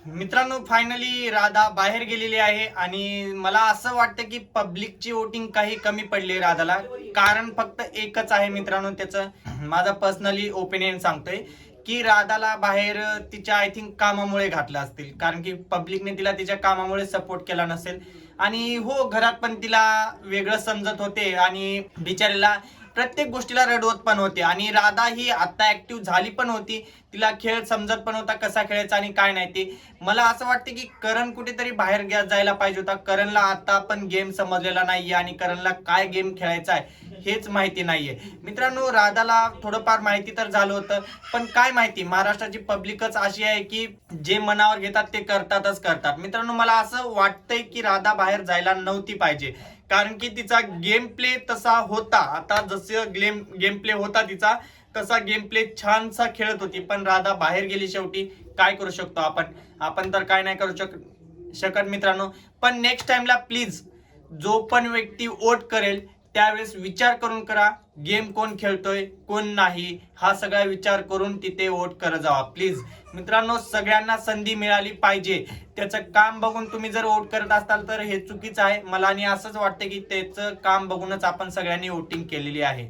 मित्रांनो, फायनली राधा बाहेर गेलेली आहे आणि मला असं वाटतं की पब्लिकची वोटिंग काही कमी पडली राधाला. कारण फक्त एकच आहे मित्रांनो, त्याचं माझा पर्सनली ओपिनियन सांगतोय की राधाला बाहेर तिच्या आय थिंक कामामुळे घातलं असतील, कारण की पब्लिकने तिला तिच्या कामामुळे सपोर्ट केला नसेल. आणि हो, घरात पण तिला वेगळं समजत होते आणि बिचारीला प्रत्येक गोष्टीला रडवत पण होते. आणि राधा ही आता ऍक्टिव्ह झाली पण होती, तिला खेळ समजत पण होता कसा खेळायचा आणि काय नाही ते. मला असं वाटतं की करण कुठेतरी बाहेर जायला पाहिजे होता. करणला आता पण गेम समजलेला नाहीये आणि करणला काय गेम खेळायचा आहे हेच माहिती नाहीये. मित्रांनो, राधाला थोडंफार माहिती तर झालं होतं, पण काय माहिती, महाराष्ट्राची पब्लिकच अशी आहे की जे मनावर घेतात ते करतातच करतात. मित्रांनो, मला असं वाटतंय की राधा बाहेर जायला नव्हती पाहिजे, कारण की तिचा गेम प्ले तसा होता. आता जसं गेम प्ले होता तिचा, तसा गेम प्ले छानसा खेळत होती. पण राधा बाहेर गेली शेवटी. काय करू शकतो आपण? आपण तर काय नाही करू शकत मित्रांनो. पण नेक्स्ट टाइमला प्लीज, जो पण व्यक्ती वोट करेल त्यावेळेस विचार करून करा. गेम कोण खेळतोय कोण नाही हा सगळा विचार करून तिथे वोट करत जावा प्लीज. मित्रांनो, सगळ्यांना संधी मिळाली पाहिजे. त्याचं काम बघून तुम्ही जर वोट करत असाल तर हे चुकीचं आहे मला, आणि असंच वाटतं की त्याचं काम बघूनच आपण सगळ्यांनी वोटिंग केलेली आहे.